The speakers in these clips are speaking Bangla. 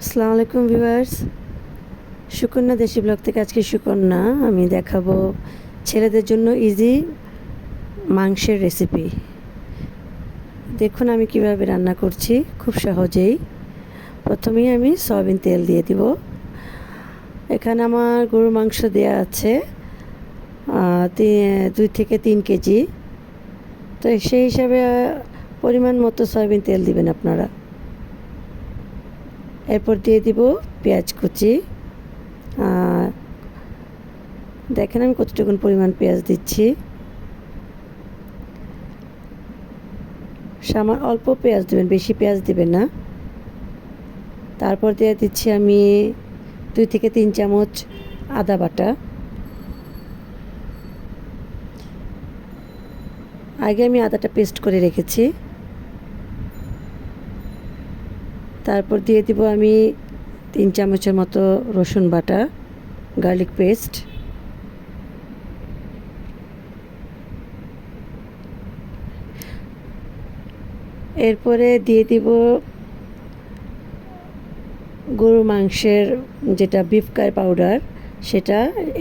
আসসালামু আলাইকুম ভিউয়ার্স। সুকন্যা দেশি ব্লগ থেকে আজকে সুকন্যা আমি দেখাবো ছেলেদের জন্য ইজি মাংসের রেসিপি। দেখুন আমি কিভাবে রান্না করছি, খুব সহজেই। প্রথমেই আমি সয়াবিন তেল দিয়ে দিব। এখানে আমার গরুর মাংস দেয়া আছে 2 থেকে 3 কেজি। তো সেই হিসাবে পরিমাণ মতো সয়াবিন তেল দিবেন আপনারা। এরপর দিয়ে দিব পেঁয়াজ কুচি। দেখেন আমি কতটুকুন পরিমাণ পেঁয়াজ দিচ্ছি। অল্প পেঁয়াজ দেবেন, বেশি পেঁয়াজ দিবেন না। তারপর দিয়ে দিচ্ছি আমি 2 থেকে 3 চামচ আদা বাটা। আগে আমি আদাটা পেস্ট করে রেখেছি। তারপর দিয়ে দিব আমি 3 চামচের মতো রসুন বাটা, গার্লিক পেস্ট। এরপরে দিয়ে দিব গরুর মাংসের যেটা বিফ কারি পাউডার,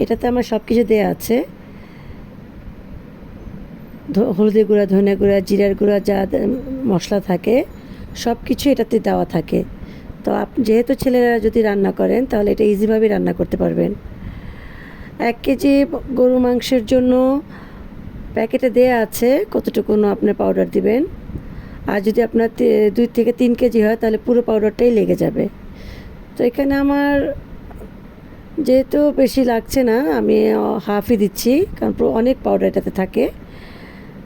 এটাতে আমার সব কিছু দেওয়া আছে। হলুদের গুঁড়া, ধনে গুঁড়া, জিরার গুঁড়া, যা মশলা থাকে সব কিছু এটাতে দেওয়া থাকে। তো যেহেতু ছেলেরা যদি রান্না করেন তাহলে এটা ইজিভাবে রান্না করতে পারবেন। 1 কেজি গরু মাংসের জন্য প্যাকেটে দেয়া আছে কতটুকু আপনার পাউডার দিবেন। আর যদি আপনার 2 থেকে 3 কেজি হয় তাহলে পুরো পাউডারটাই লেগে যাবে। তো এখানে আমার যেহেতু বেশি লাগছে না, আমি হাফই দিচ্ছি, কারণ অনেক পাউডার এটাতে থাকে।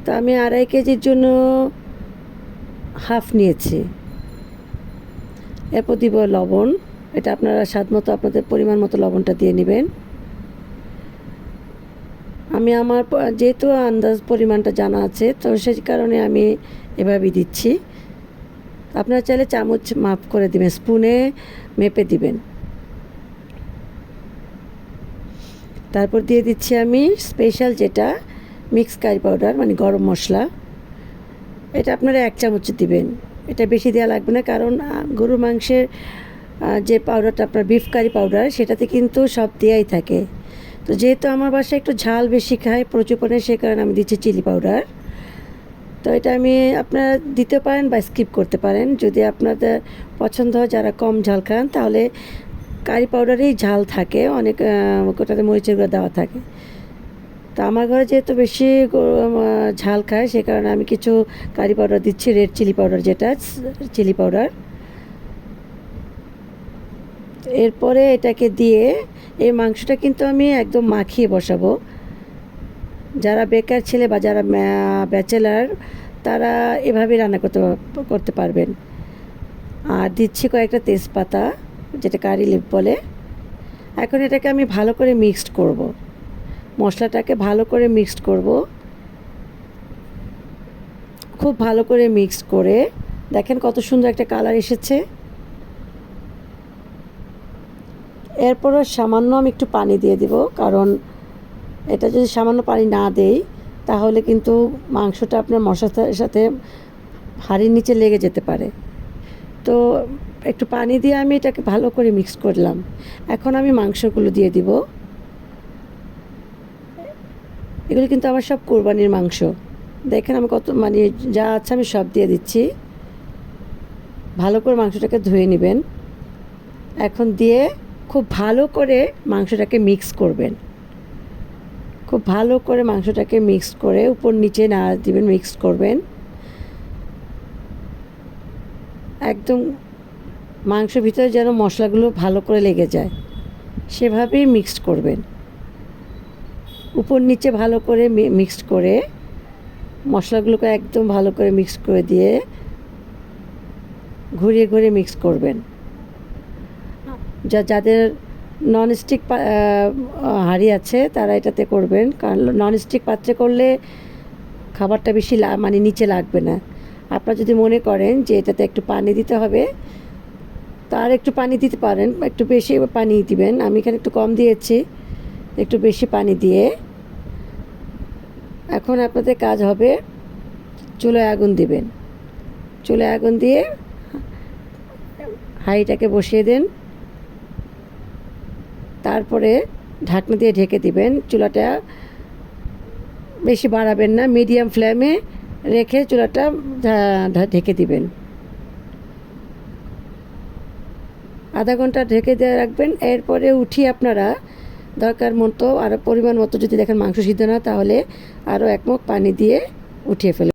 তো আমি 2.5 কেজির জন্য হাফ নিয়েছি। এরপর দিব লবণ। এটা আপনারা স্বাদ মতো, আপনাদের পরিমাণ মতো লবণটা দিয়ে নেবেন। আমি আমার যেহেতু আন্দাজ পরিমাণটা জানা আছে, তো সেই কারণে আমি এভাবেই দিচ্ছি। আপনারা চাইলে চামচ মাপ করে দিবেন, স্পুনে মেপে দিবেন। তারপর দিয়ে দিচ্ছি আমি স্পেশাল যেটা মিক্স কারি পাউডার, মানে গরম মশলা। এটা আপনারা 1 চামচ দিবেন, এটা বেশি দেওয়া লাগবে না, কারণ গরুর মাংসের যে পাউডারটা আপনার বিফ কারি পাউডার, সেটাতে কিন্তু সব দেওয়াই থাকে। তো যেহেতু আমার বাসায় একটু ঝাল বেশি খায় প্রচুর পরিমাণে, সে কারণে আমি দিচ্ছি চিলি পাউডার। তো এটা আমি আপনারা দিতে পারেন বা স্কিপ করতে পারেন, যদি আপনাদের পছন্দ হয়, যারা কম ঝাল খান তাহলে কারি পাউডারেই ঝাল থাকে অনেক, ওটাতে মরিচের গুঁড়ো দেওয়া থাকে। তো আমার ঘরে যেহেতু বেশি ঝাল খায়, সে কারণে আমি কিছু কারি পাউডার দিচ্ছি, রেড চিলি পাউডার, যেটা চিলি পাউডার। এরপরে এটাকে দিয়ে এই মাংসটা কিন্তু আমি একদম মাখিয়ে বসাবো। যারা বেকার ছেলে বা যারা ব্যাচেলার, তারা এভাবে রান্না করতে পারবেন। আর দিচ্ছি কয়েকটা তেজপাতা, যেটা কারি লিভ বলে। এখন এটাকে আমি ভালো করে মিক্সড করব, মশলাটাকে ভালো করে মিক্সড করব। খুব ভালো করে মিক্সড করে দেখেন কত সুন্দর একটা কালার এসেছে। এরপরও সামান্য আমি একটু পানি দিয়ে দিব, কারণ এটা যদি সামান্য পানি না দেই তাহলে কিন্তু মাংসটা আপনার মশলার সাথে হাঁড়ির নিচে লেগে যেতে পারে। তো একটু পানি দিয়ে আমি এটাকে ভালো করে মিক্স করলাম। এখন আমি মাংসগুলো দিয়ে দিব। এগুলো কিন্তু আমার সব কোরবানির মাংস। দেখেন আমি কত, মানে যা আছে আমি সব দিয়ে দিচ্ছি। ভালো করে মাংসটাকে ধুয়ে নেবেন। এখন দিয়ে খুব ভালো করে মাংসটাকে মিক্স করবেন। খুব ভালো করে মাংসটাকে মিক্স করে উপর নিচে নাড়া দিবেন, মিক্স করবেন একদম মাংসের ভিতরে যেন মশলাগুলো ভালো করে লেগে যায়, সেভাবেই মিক্সড করবেন। উপর নিচে ভালো করে মিক্সড করে মশলাগুলোকে একদম ভালো করে মিক্স করে দিয়ে ঘুরিয়ে ঘুরিয়ে মিক্স করবেন। যাদের ননস্টিক হাঁড়ি আছে তারা এটাতে করবেন, কারণ ননস্টিক পাত্রে করলে খাবারটা বেশি মানে নিচে লাগবে না। আপনারা যদি মনে করেন যে এটাতে একটু পানি দিতে হবে, তার একটু পানি দিতে পারেন, একটু বেশি পানি দিবেন। আমি এখানে একটু কম দিয়েছি, একটু বেশি পানি দিয়ে। এখন আপনাদের কাজ হবে চুলায় আগুন দিবেন। চুলায় আগুন দিয়ে হাঁড়িটাকে বসিয়ে দেন, তারপরে ঢাকনা দিয়ে ঢেকে দিবেন। চুলাটা বেশি বাড়াবেন না, মিডিয়াম ফ্লেমে রেখে চুলাটা ঢেকে দিবেন। আধা ঘন্টা ঢেকে দিয়ে রাখবেন। এরপরে উঠিয়ে আপনারা দরকার মতো আরও পরিমাণ মতো যদি দেখেন মাংস সিদ্ধ না, তাহলে আরও 1 মগ পানি দিয়ে উঠিয়ে ফেলবেন।